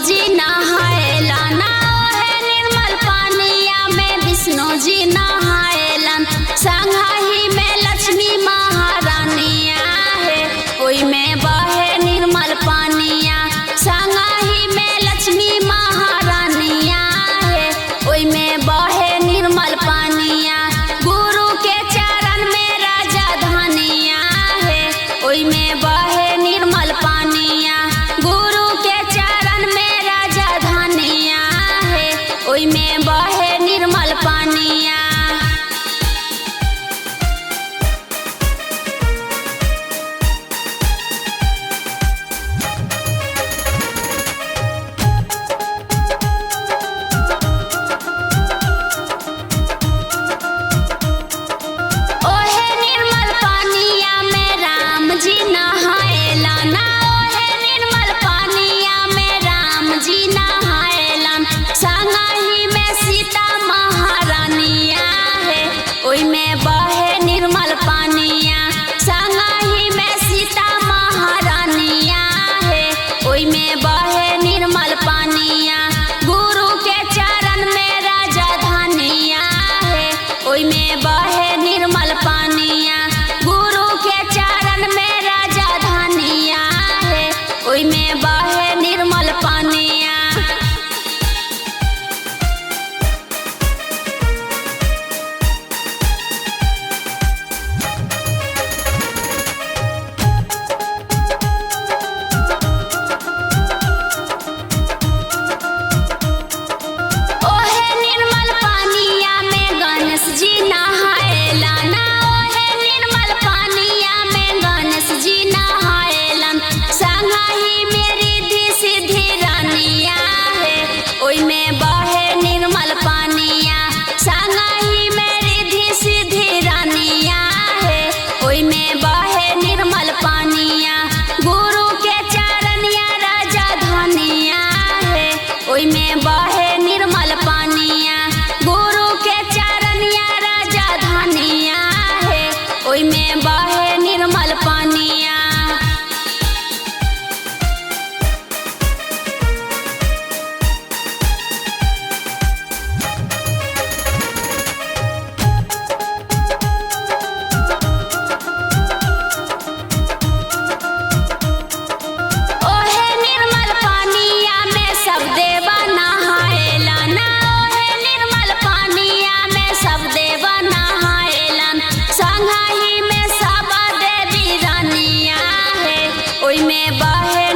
जी नहाएलन, ओहे निर्मल पानिया में विष्णु जी नहाएलन। संगहि में लक्ष्मी महारानिया है, ओई में बहे निर्मल पानिया। संगहि में लक्ष्मी महारानिया है, ओई में बहे निर्मल पानिया। गुरु के चरण में राजा धनिया है, ओई में बहे निर्मल पानिया। गुरु के चरण में राजा धनिया है, ओई में बहे निर्मल पानिया। ओहे निर्मल पानिया में राम जी नहाएलन, ओहे निर्मल पानिया में राम जी नहाएलन। संगहि में सीता महारानिया है, ओई में बहे निर्मल पानिया। संगहि में सीता महारानिया है, ओई में बहे निर्मल पानिया। गुरु के चरण में राजा धनिया है, ओई में बहे निर्मल पानिया। गुरु के चरण में राजा धनिया है, ओई में बहे निर्मल पानिया। ओहे निर्मल पानिया में गणेश जी नहाएलन, ओहे निर्मल पानिया में गणेश जी नहाएलन। संगहि में रिद्धि सिद्धि रानिया है, ओई में बहे निर्मल पानिया। संगहि में रिद्धि सिद्धि रानिया है, ओई में बहे निर्मल पानिया। गुरु के चरणिया राजा धनिया है, ओई में बहे निर्मल पानिया। गुरु के चरणिया राजा धनिया है, ओई में बहे निर्मल पानिया। ओहे निर्मल पानिया में सब देवा नहाएलन, ओहे निर्मल पानिया में सब देवा नहाएलन। संगहि में सब देवी रानिया है, ओई में बहे